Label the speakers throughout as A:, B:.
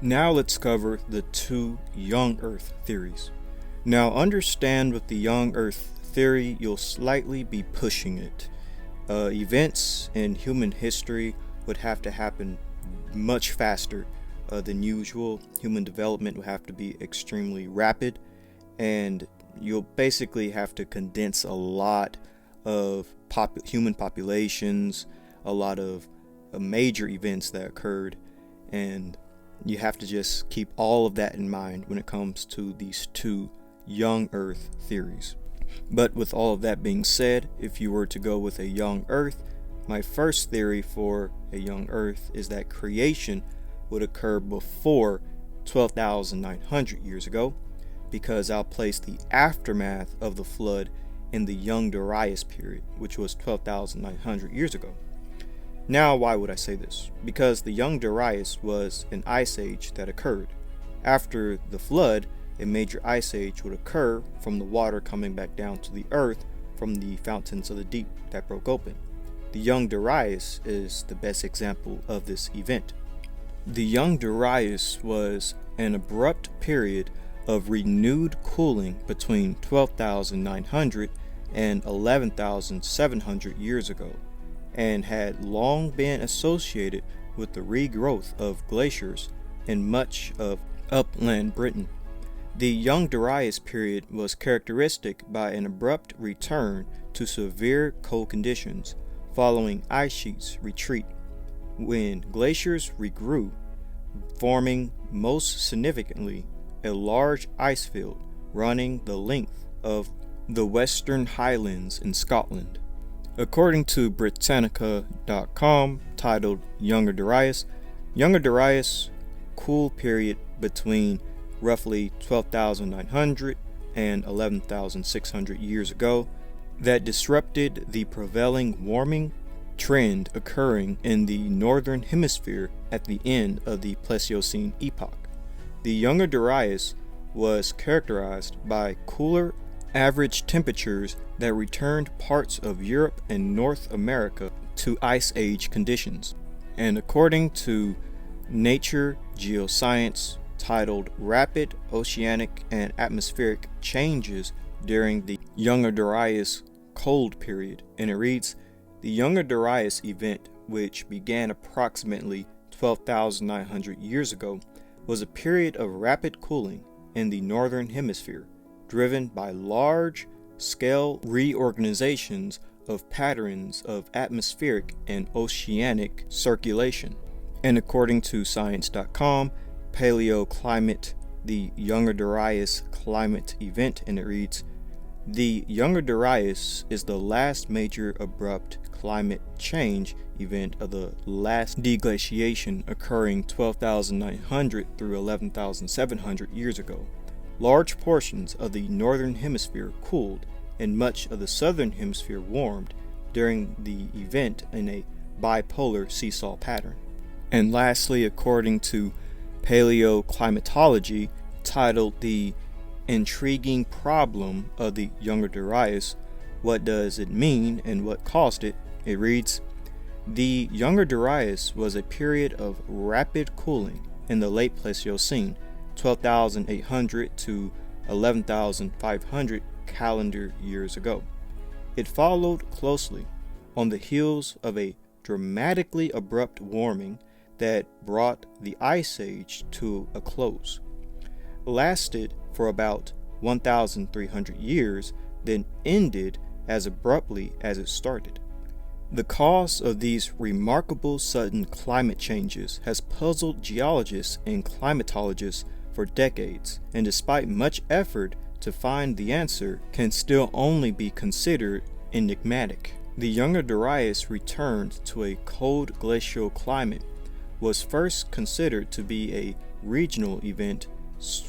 A: Now let's cover the two young Earth theories. Now understand with the young Earth theory, you'll slightly be pushing it. Events in human history would have to happen much faster than usual. Human development would have to be extremely rapid, and you'll basically have to condense a lot of human populations, a lot of major events that occurred, and you have to just keep all of that in mind when it comes to these two young Earth theories. But with all of that being said, if you were to go with a young Earth, my first theory for a young Earth is that creation would occur before 12,900 years ago, because I'll place the aftermath of the flood in the young Darius period, which was 12,900 years ago. Now, why would I say this? Because the young Darius was an ice age that occurred. After the flood, a major ice age would occur from the water coming back down to the earth from the fountains of the deep that broke open. The young Darius is the best example of this event. The young Darius was an abrupt period of renewed cooling between 12,900 and 11,700 years ago, and had long been associated with the regrowth of glaciers in much of upland Britain. The young Darius period was characteristic by an abrupt return to severe cold conditions following ice sheets retreat, when glaciers regrew, forming most significantly a large ice field running the length of the Western Highlands in Scotland. According to Britannica.com, titled Younger Darius, cool period between roughly 12,900 and 11,600 years ago, that disrupted the prevailing warming trend occurring in the northern hemisphere at the end of the Pleistocene epoch. The younger Darius was characterized by cooler average temperatures that returned parts of Europe and North America to Ice Age conditions. And according to Nature Geoscience, titled Rapid Oceanic and Atmospheric Changes During the Younger Darius Cold Period, and it reads, the Younger Darius event, which began approximately 12,900 years ago, was a period of rapid cooling in the northern hemisphere, driven by large-scale reorganizations of patterns of atmospheric and oceanic circulation. And according to Science.com, Paleoclimate, the Younger Darius climate event, and it reads, the Younger Darius is the last major abrupt climate change event of the last deglaciation occurring 12,900 through 11,700 years ago. Large portions of the northern hemisphere cooled and much of the southern hemisphere warmed during the event in a bipolar seesaw pattern. And lastly, according to Paleoclimatology, titled The Intriguing Problem of the Younger Darius, What Does It Mean and What Caused It? It reads, the Younger Darius was a period of rapid cooling in the late Pleistocene, 12,800 to 11,500 calendar years ago. It followed closely on the heels of a dramatically abrupt warming that brought the Ice Age to a close, lasted for about 1,300 years, then ended as abruptly as it started. The cause of these remarkable sudden climate changes has puzzled geologists and climatologists for decades, and despite much effort to find the answer, can still only be considered enigmatic. The Younger Darius returned to a cold glacial climate was first considered to be a regional event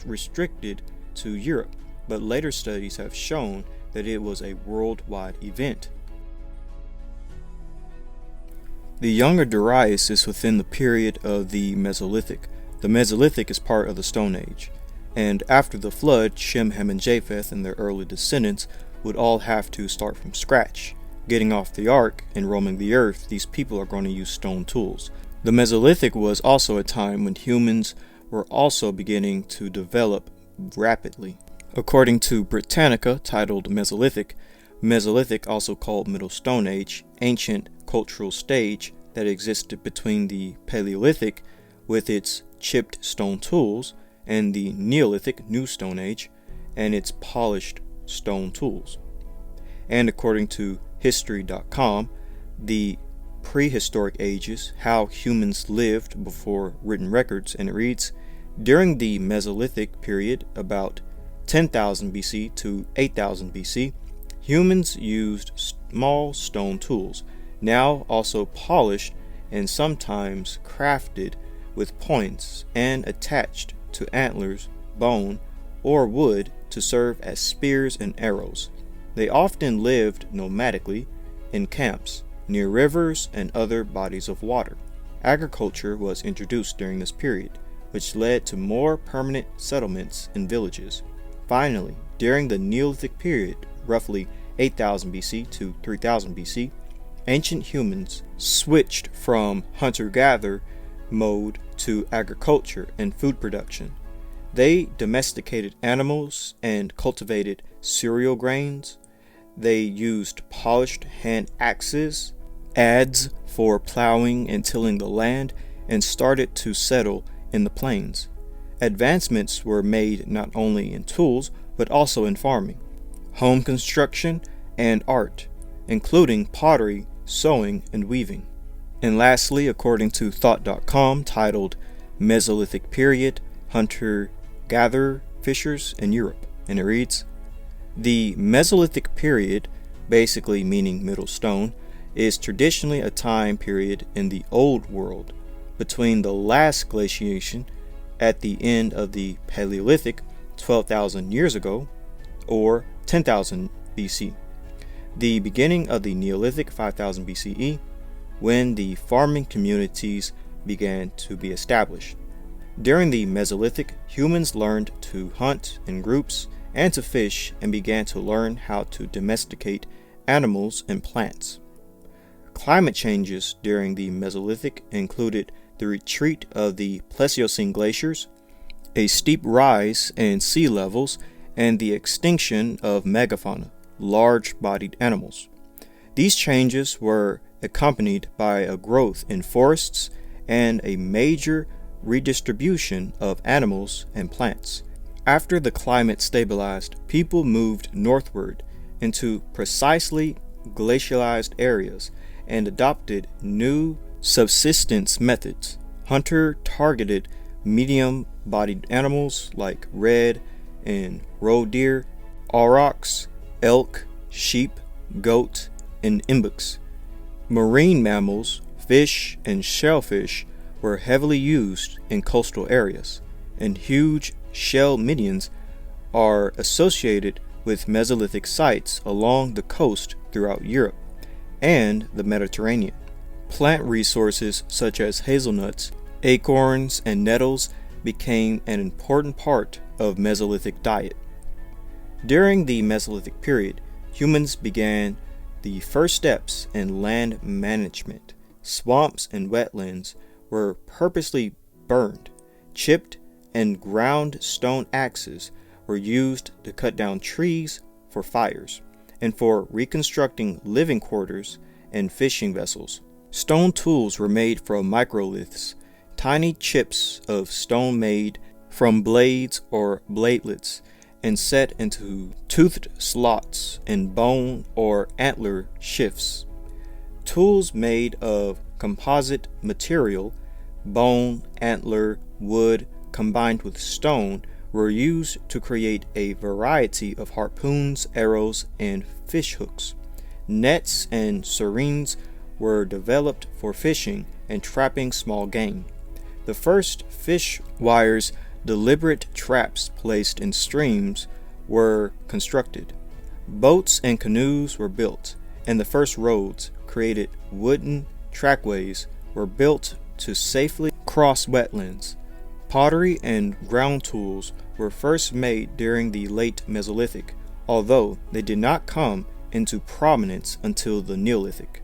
A: restricted to Europe, but later studies have shown that it was a worldwide event. The Younger Darius is within the period of the Mesolithic. The Mesolithic is part of the Stone Age, and after the flood, Shem, Ham, and Japheth and their early descendants would all have to start from scratch. Getting off the ark and roaming the earth, these people are going to use stone tools. The Mesolithic was also a time when humans were also beginning to develop rapidly. According to Britannica, titled Mesolithic, also called Middle Stone Age, ancient cultural stage that existed between the Paleolithic with its chipped stone tools and the Neolithic, New Stone Age, and its polished stone tools. And according to History.com, the prehistoric ages, how humans lived before written records, and it reads, during the Mesolithic period, about 10,000 BC to 8,000 BC, humans used small stone tools, now also polished and sometimes crafted with points and attached to antlers, bone, or wood to serve as spears and arrows. They often lived nomadically in camps near rivers and other bodies of water. Agriculture was introduced during this period, which led to more permanent settlements and villages. Finally, during the Neolithic period, roughly 8,000 BC to 3000 BC, ancient humans switched from hunter-gatherer mode to agriculture and food production. They domesticated animals and cultivated cereal grains. They used polished hand axes, adze for plowing and tilling the land, and started to settle in the plains. Advancements were made not only in tools, but also in farming, home construction, and art, including pottery, sewing, and weaving. And lastly, according to Thought.com, titled Mesolithic Period, Hunter-Gatherer Fishers in Europe, and it reads, the Mesolithic period, basically meaning Middle Stone, is traditionally a time period in the Old World between the last glaciation at the end of the Paleolithic 12,000 years ago, or 10,000 BC, the beginning of the Neolithic 5000 BCE, when the farming communities began to be established. During the Mesolithic, humans learned to hunt in groups and to fish and began to learn how to domesticate animals and plants. Climate changes during the Mesolithic included the retreat of the Pleistocene glaciers, a steep rise in sea levels, and the extinction of megafauna, large-bodied animals. These changes were accompanied by a growth in forests and a major redistribution of animals and plants. After the climate stabilized, people moved northward into precisely glacialized areas and adopted new subsistence methods. Hunter targeted medium-bodied animals like red and roe deer, aurochs, elk, sheep, goat, and ibex. Marine mammals, fish, and shellfish were heavily used in coastal areas, and huge shell middens are associated with Mesolithic sites along the coast throughout Europe and the Mediterranean. Plant resources such as hazelnuts, acorns, and nettles became an important part of Mesolithic diet. During the Mesolithic period, humans began the first steps in land management. Swamps and wetlands were purposely burned, chipped, and ground stone axes were used to cut down trees for fires and for reconstructing living quarters and fishing vessels. Stone tools were made from microliths, tiny chips of stone made from blades or bladelets and set into toothed slots in bone or antler shifts. Tools made of composite material, bone, antler, wood, combined with stone, were used to create a variety of harpoons, arrows, and fish hooks. Nets and sardines were developed for fishing and trapping small game. The first fish wires, deliberate traps placed in streams, were constructed. Boats and canoes were built, and the first roads, created wooden trackways, were built to safely cross wetlands. Pottery and ground tools were first made during the late Mesolithic, although they did not come into prominence until the Neolithic.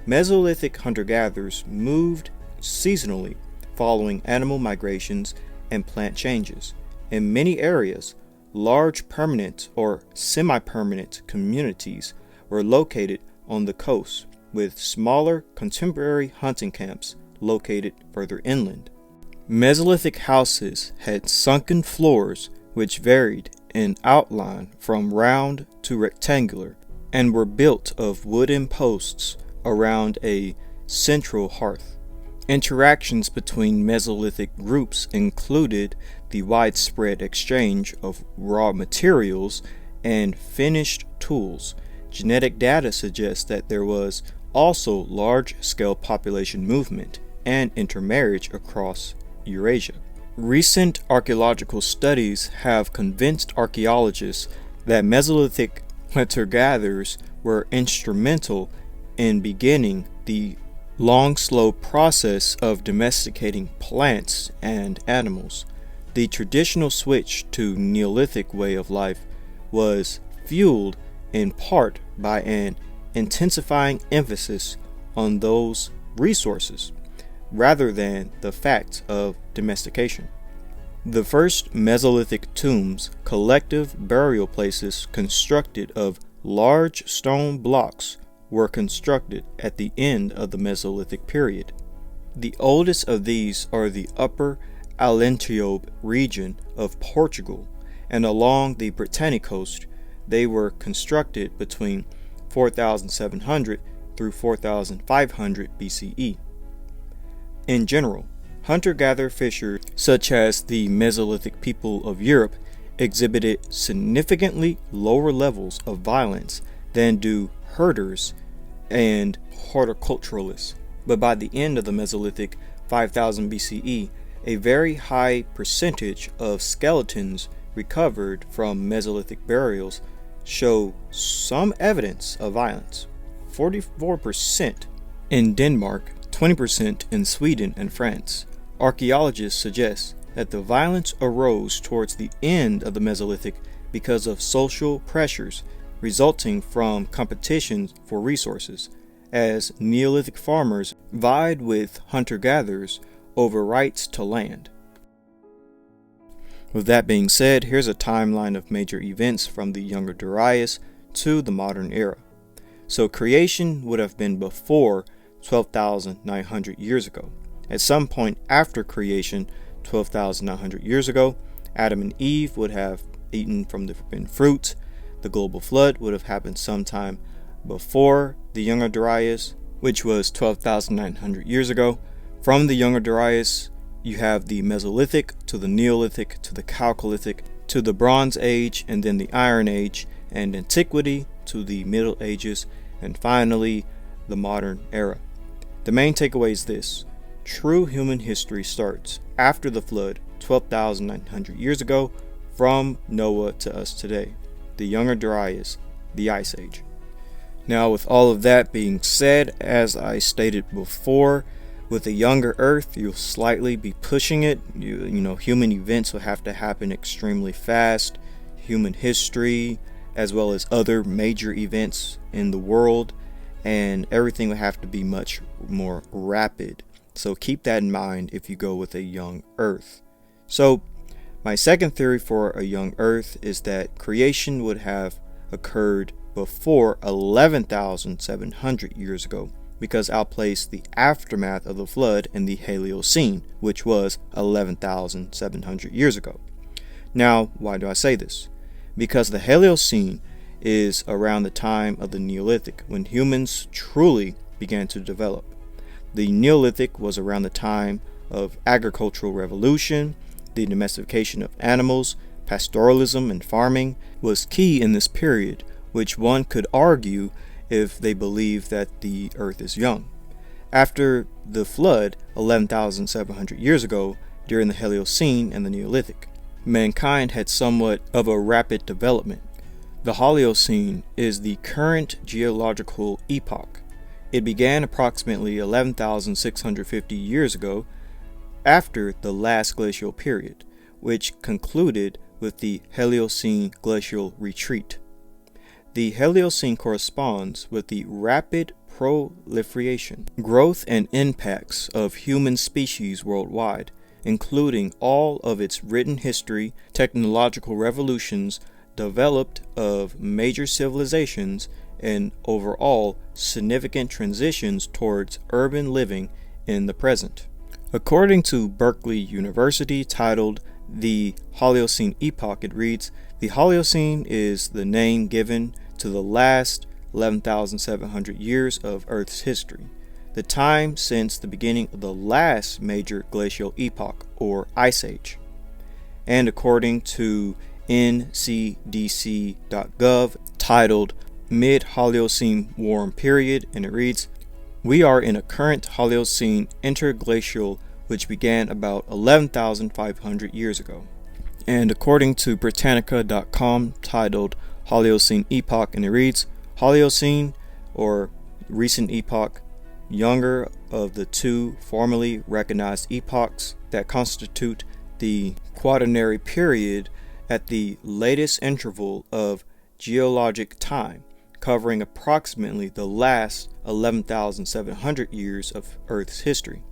A: Mesolithic hunter-gatherers moved seasonally following animal migrations and plant changes. In many areas, large permanent or semi-permanent communities were located on the coast, with smaller contemporary hunting camps located further inland. Mesolithic houses had sunken floors which varied in outline from round to rectangular and were built of wooden posts around a central hearth. Interactions between Mesolithic groups included the widespread exchange of raw materials and finished tools. Genetic data suggests that there was also large-scale population movement and intermarriage across Eurasia. Recent archaeological studies have convinced archaeologists that Mesolithic hunter-gatherers were instrumental in beginning the long, slow process of domesticating plants and animals. The traditional switch to Neolithic way of life was fueled in part by an intensifying emphasis on those resources rather than the fact of domestication. The first Mesolithic tombs, collective burial places constructed of large stone blocks, were constructed at the end of the Mesolithic period. The oldest of these are the Upper Alentejo region of Portugal, and along the Brittany coast. They were constructed between 4700 through 4500 BCE. In general, hunter-gatherer fishers such as the Mesolithic people of Europe exhibited significantly lower levels of violence than do herders and horticulturalists. But by the end of the Mesolithic 5000 BCE, a very high percentage of skeletons recovered from Mesolithic burials show some evidence of violence. 44% in Denmark, 20% in Sweden and France. Archaeologists suggest that the violence arose towards the end of the Mesolithic because of social pressures resulting from competitions for resources, as Neolithic farmers vied with hunter-gatherers over rights to land. With that being said, here's a timeline of major events from the Younger Dryas to the modern era. So creation would have been before 12,900 years ago. At some point after creation, 12,900 years ago, Adam and Eve would have eaten from the forbidden fruit. The global flood would have happened sometime before the Younger Dryas, which was 12,900 years ago. From the Younger Dryas, you have the Mesolithic to the Neolithic to the Chalcolithic to the Bronze Age and then the Iron Age, and Antiquity to the Middle Ages, and finally the modern era. The main takeaway is this: true human history starts after the flood 12,900 years ago, from Noah to us today, the Younger Dryas, the Ice Age. Now, with all of that being said, as I stated before, with a younger Earth, you'll slightly be pushing it. You know, human events will have to happen extremely fast. Human history, as well as other major events in the world, and everything will have to be much more rapid. So keep that in mind if you go with a young Earth. So my second theory for a young Earth is that creation would have occurred before 11,700 years ago, because I'll place the aftermath of the flood in the Heliocene, which was 11,700 years ago. Now, why do I say this? Because the Heliocene is around the time of the Neolithic, when humans truly began to develop. The Neolithic was around the time of agricultural revolution. The domestication of animals, pastoralism, and farming was key in this period, which one could argue if they believe that the Earth is young. After the flood, 11,700 years ago, during the Heliocene and the Neolithic, mankind had somewhat of a rapid development. The Holocene is the current geological epoch. It began approximately 11,650 years ago, after the last glacial period, which concluded with the Heliocene glacial retreat. The Heliocene corresponds with the rapid proliferation, growth, and impacts of human species worldwide, including all of its written history, technological revolutions, developed of major civilizations, and overall significant transitions towards urban living in the present. According to Berkeley University, titled The Holocene Epoch, it reads, "The Holocene is the name given to the last 11,700 years of Earth's history, the time since the beginning of the last major glacial epoch, or Ice Age." And according to ncdc.gov, titled Mid-Holocene Warm Period, and it reads, "We are in a current Holocene interglacial which began about 11,500 years ago." And according to Britannica.com, titled Holocene Epoch, and it reads, "Holocene, or recent epoch, younger of the two formally recognized epochs that constitute the Quaternary period at the latest interval of geologic time, covering approximately the last 11,700 years of Earth's history.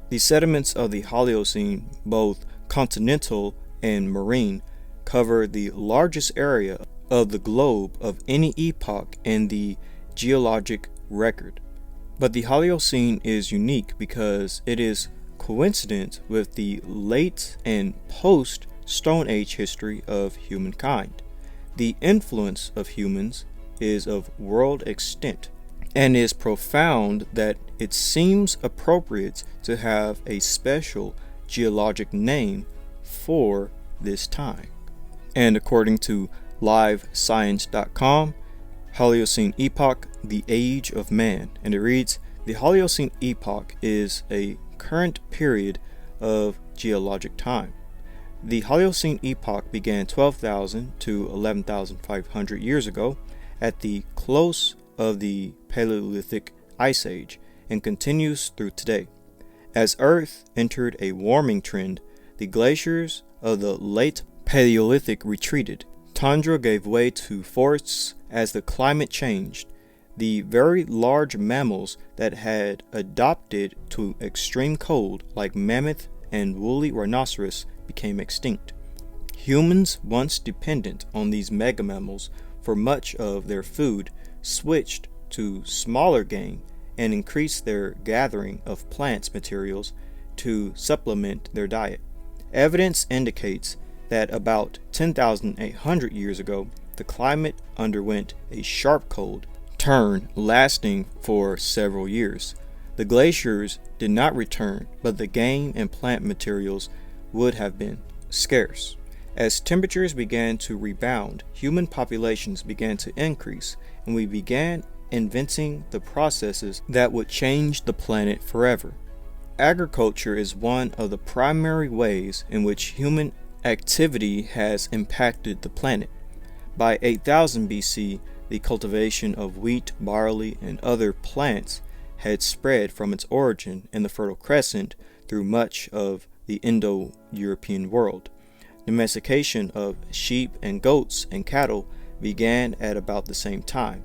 A: The sediments of the Holocene, both continental and marine, cover the largest area of the globe of any epoch in the geologic record. But the Holocene is unique because it is coincident with the late and post-Stone Age history of humankind. The influence of humans is of world extent, and is profound that it seems appropriate to have a special geologic name for this time. And according to LiveScience.com, Holocene Epoch, the Age of Man, and it reads, "The Holocene Epoch is a current period of geologic time. The Holocene Epoch began 12,000 to 11,500 years ago at the close of the Paleolithic Ice Age and continues through today. As Earth entered a warming trend, the glaciers of the late Paleolithic retreated. Tundra gave way to forests as the climate changed. The very large mammals that had adapted to extreme cold, like mammoth and woolly rhinoceros, became extinct. Humans, once dependent on these megamammals for much of their food, switched to smaller game and increased their gathering of plants materials to supplement their diet. Evidence indicates that about 10,800 years ago, the climate underwent a sharp cold turn lasting for several years. The glaciers did not return, but the game and plant materials would have been scarce. As temperatures began to rebound, human populations began to increase, and we began inventing the processes that would change the planet forever. Agriculture is one of the primary ways in which human activity has impacted the planet. By 8000 BC, the cultivation of wheat, barley, and other plants had spread from its origin in the Fertile Crescent through much of the Indo-European world. Domestication of sheep and goats and cattle began at about the same time.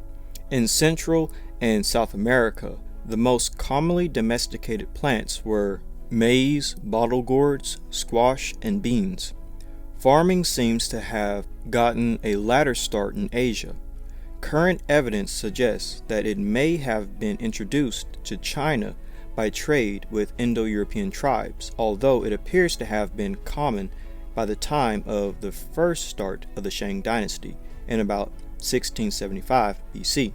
A: In Central and South America, the most commonly domesticated plants were maize, bottle gourds, squash, and beans. Farming seems to have gotten a later start in Asia. Current evidence suggests that it may have been introduced to China by trade with Indo-European tribes, although it appears to have been common by the time of the first start of the Shang dynasty in about 1675 BC.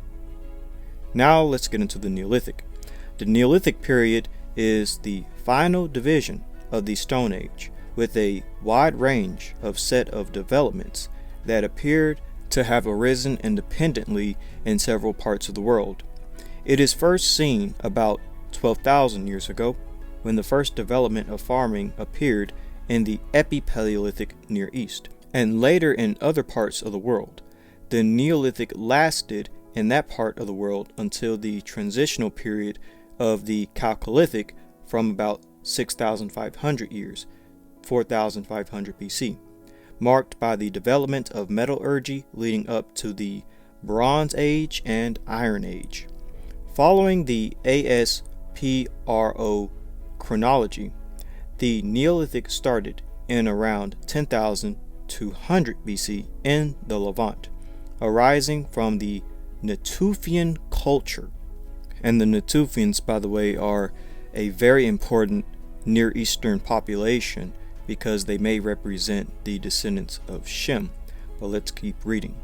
A: Now let's get into the Neolithic. The Neolithic period is the final division of the Stone Age, with a wide range of set of developments that appeared to have arisen independently in several parts of the world. It is first seen about 12,000 years ago, when the first development of farming appeared in the Epipaleolithic Near East, and later in other parts of the world. The Neolithic lasted in that part of the world until the transitional period of the Chalcolithic from about 6,500 years, 4,500 BC, marked by the development of metallurgy leading up to the Bronze Age and Iron Age. Following the ASPRO chronology, the Neolithic started in around 10,200 BC in the Levant, arising from the Natufian culture. And the Natufians, by the way, are a very important Near Eastern population because they may represent the descendants of Shem. But let's keep reading.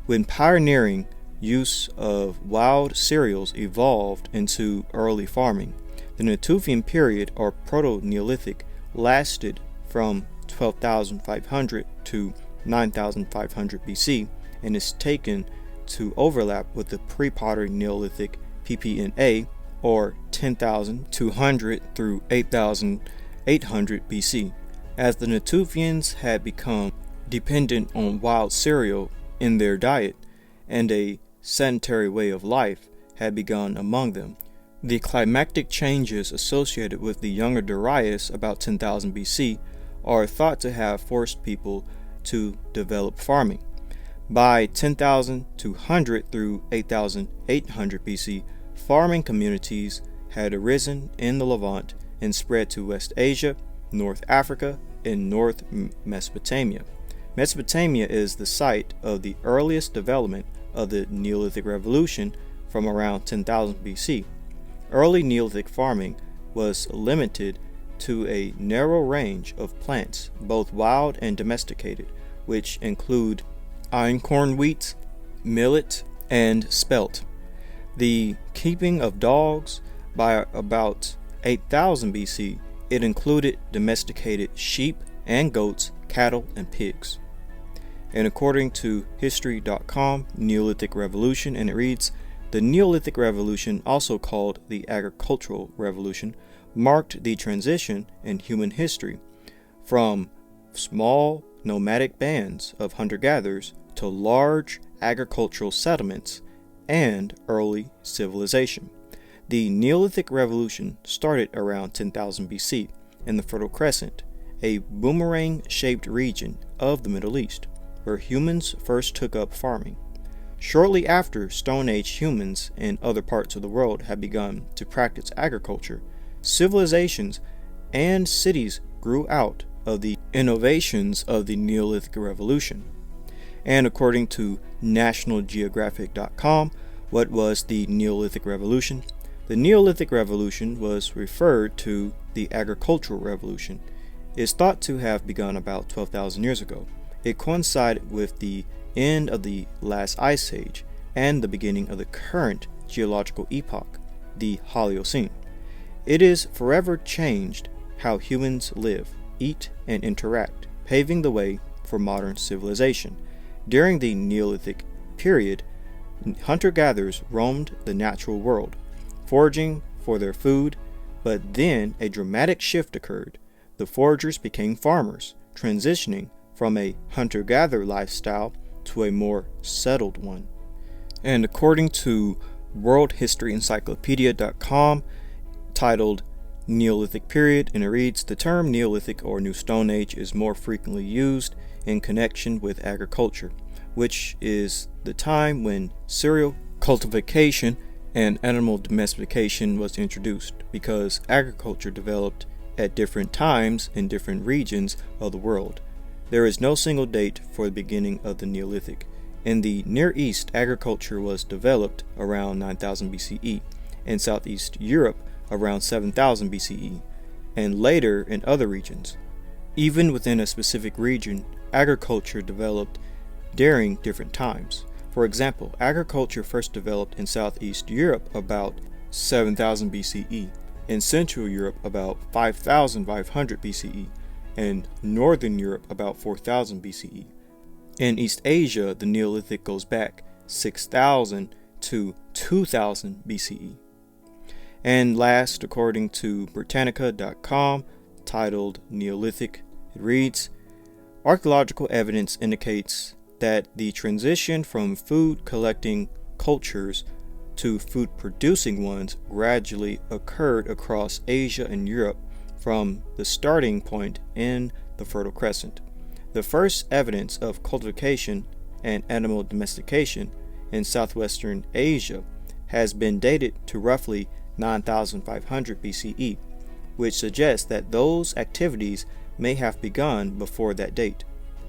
A: When pioneering use of wild cereals evolved into early farming, the Natufian period or Proto-Neolithic lasted from 12,500 to 9,500 BC and is taken to overlap with the pre-Pottery Neolithic PPNA or 10,200 through 8,800 BC, as the Natufians had become dependent on wild cereal in their diet and a sedentary way of life had begun among them. The climactic changes associated with the Younger Darius about 10,000 BC are thought to have forced people to develop farming. By 10,200 through 8,800 BC, farming communities had arisen in the Levant and spread to West Asia, North Africa, and North Mesopotamia. Mesopotamia is the site of the earliest development of the Neolithic Revolution from around 10,000 BC. Early Neolithic farming was limited to a narrow range of plants, both wild and domesticated, which include einkorn wheat, millet, and spelt. The keeping of dogs by about 8,000 BC, it included domesticated sheep and goats, cattle, and pigs. And according to History.com, Neolithic Revolution, and it reads, the Neolithic Revolution, also called the Agricultural Revolution, marked the transition in human history from small nomadic bands of hunter-gatherers to large agricultural settlements and early civilization. The Neolithic Revolution started around 10,000 BC in the Fertile Crescent, a boomerang-shaped region of the Middle East, where humans first took up farming. Shortly after, Stone Age humans in other parts of the world had begun to practice agriculture. Civilizations and cities grew out of the innovations of the Neolithic Revolution. And according to NationalGeographic.com, what was the Neolithic Revolution? The Neolithic Revolution was referred to the Agricultural Revolution. It is thought to have begun about 12,000 years ago. It coincided with the end of the last ice age and the beginning of the current geological epoch, the Holocene. It is forever changed how humans live, eat, and interact, paving the way for modern civilization. During the Neolithic period, hunter-gatherers roamed the natural world, foraging for their food, but then a dramatic shift occurred. The foragers became farmers, transitioning from a hunter-gatherer lifestyle to a more settled one. And according to worldhistoryencyclopedia.com, titled Neolithic Period, and it reads, the term Neolithic or New Stone Age is more frequently used in connection with agriculture, which is the time when cereal cultivation and animal domestication was introduced, because agriculture developed at different times in different regions of the world. There is no single date for the beginning of the Neolithic. In the Near East, agriculture was developed around 9000 BCE, in Southeast Europe around 7000 BCE, and later in other regions. Even within a specific region, agriculture developed during different times. For example, agriculture first developed in Southeast Europe about 7000 BCE, in Central Europe about 5500 BCE, and Northern Europe about 4000 BCE. In East Asia, the Neolithic goes back 6000 to 2000 BCE. And last, according to Britannica.com, titled Neolithic, it reads, archaeological evidence indicates that the transition from food collecting cultures to food producing ones gradually occurred across Asia and Europe from the starting point in the Fertile Crescent. The first evidence of cultivation and animal domestication in southwestern Asia has been dated to roughly 9500 BCE, which suggests that those activities may have begun before that date.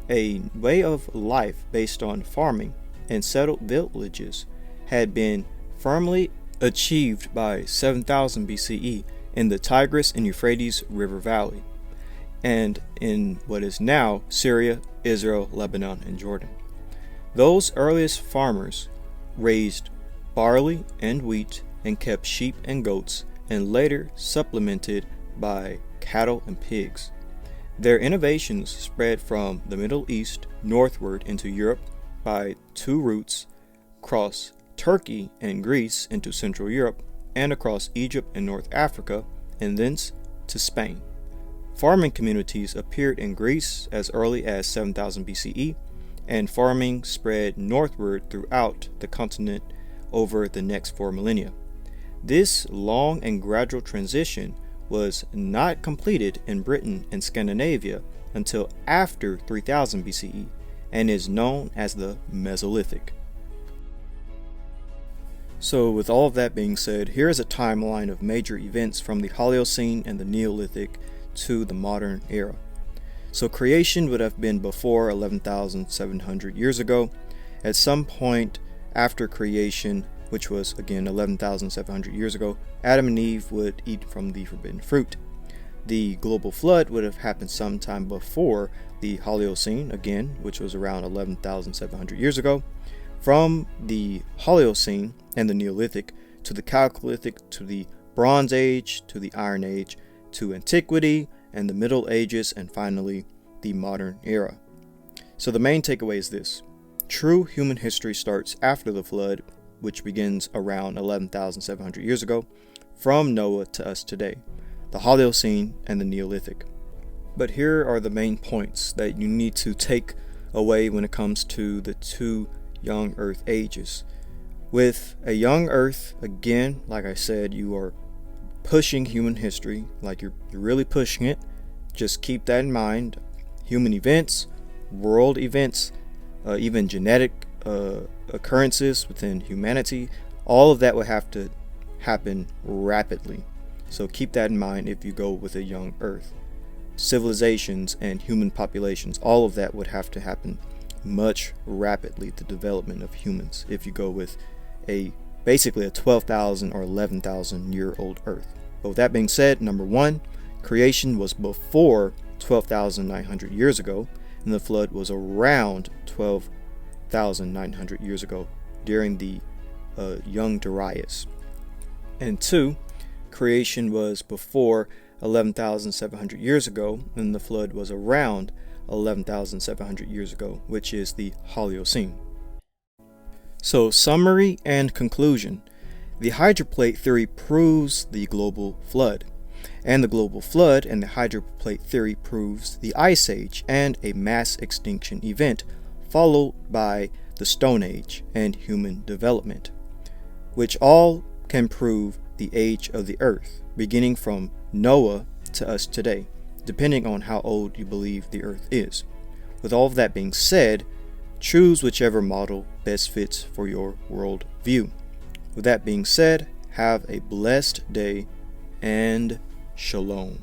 A: A way of life based on farming and settled villages had been firmly achieved by 7000 BCE in the Tigris and Euphrates River Valley, and in what is now Syria, Israel, Lebanon, and Jordan. Those earliest farmers raised barley and wheat and kept sheep and goats, and later supplemented by cattle and pigs. Their innovations spread from the Middle East northward into Europe by two routes, across Turkey and Greece into Central Europe, and across Egypt and North Africa, and thence to Spain. Farming communities appeared in Greece as early as 7000 BCE, and farming spread northward throughout the continent over the next 4 millennia. This long and gradual transition was not completed in Britain and Scandinavia until after 3000 BCE and is known as the Mesolithic. So with all of that being said, here is a timeline of major events from the Holocene and the Neolithic to the modern era. So creation would have been before 11,700 years ago. At some point after creation, which was again 11,700 years ago, Adam and Eve would eat from the forbidden fruit. The global flood would have happened sometime before the Holocene, again, which was around 11,700 years ago. From the Holocene and the Neolithic to the Chalcolithic to the Bronze Age to the Iron Age to Antiquity and the Middle Ages, and finally the modern era. So the main takeaway is this: true human history starts after the flood, which begins around 11,700 years ago, from Noah to us today, the Holocene and the Neolithic. But here are the main points that you need to take away when it comes to the two young earth ages. With a young earth, again, like I said, you are pushing human history, like you're really pushing it. Just keep that in mind. Human events, world events, even genetic occurrences within humanity, all of that will have to happen rapidly. So keep that in mind if you go with a young earth. Civilizations and human populations, all of that would have to happen much rapidly, the development of humans, if you go with basically a 12,000 or 11,000 year old earth. But with that being said, number one, creation was before 12,900 years ago, and the flood was around 12,900 years ago during the young Darius. And two, creation was before 11,700 years ago, and the flood was around 11,700 years ago, which is the Holocene. So, summary and conclusion. The hydroplate theory proves the global flood, and the global flood and the hydroplate theory proves the Ice Age and a mass extinction event, followed by the Stone Age and human development, which all can prove the age of the earth, beginning from Noah to us today, depending on how old you believe the earth is. With all of that being said, choose whichever model best fits for your world view. With that being said, have a blessed day and shalom.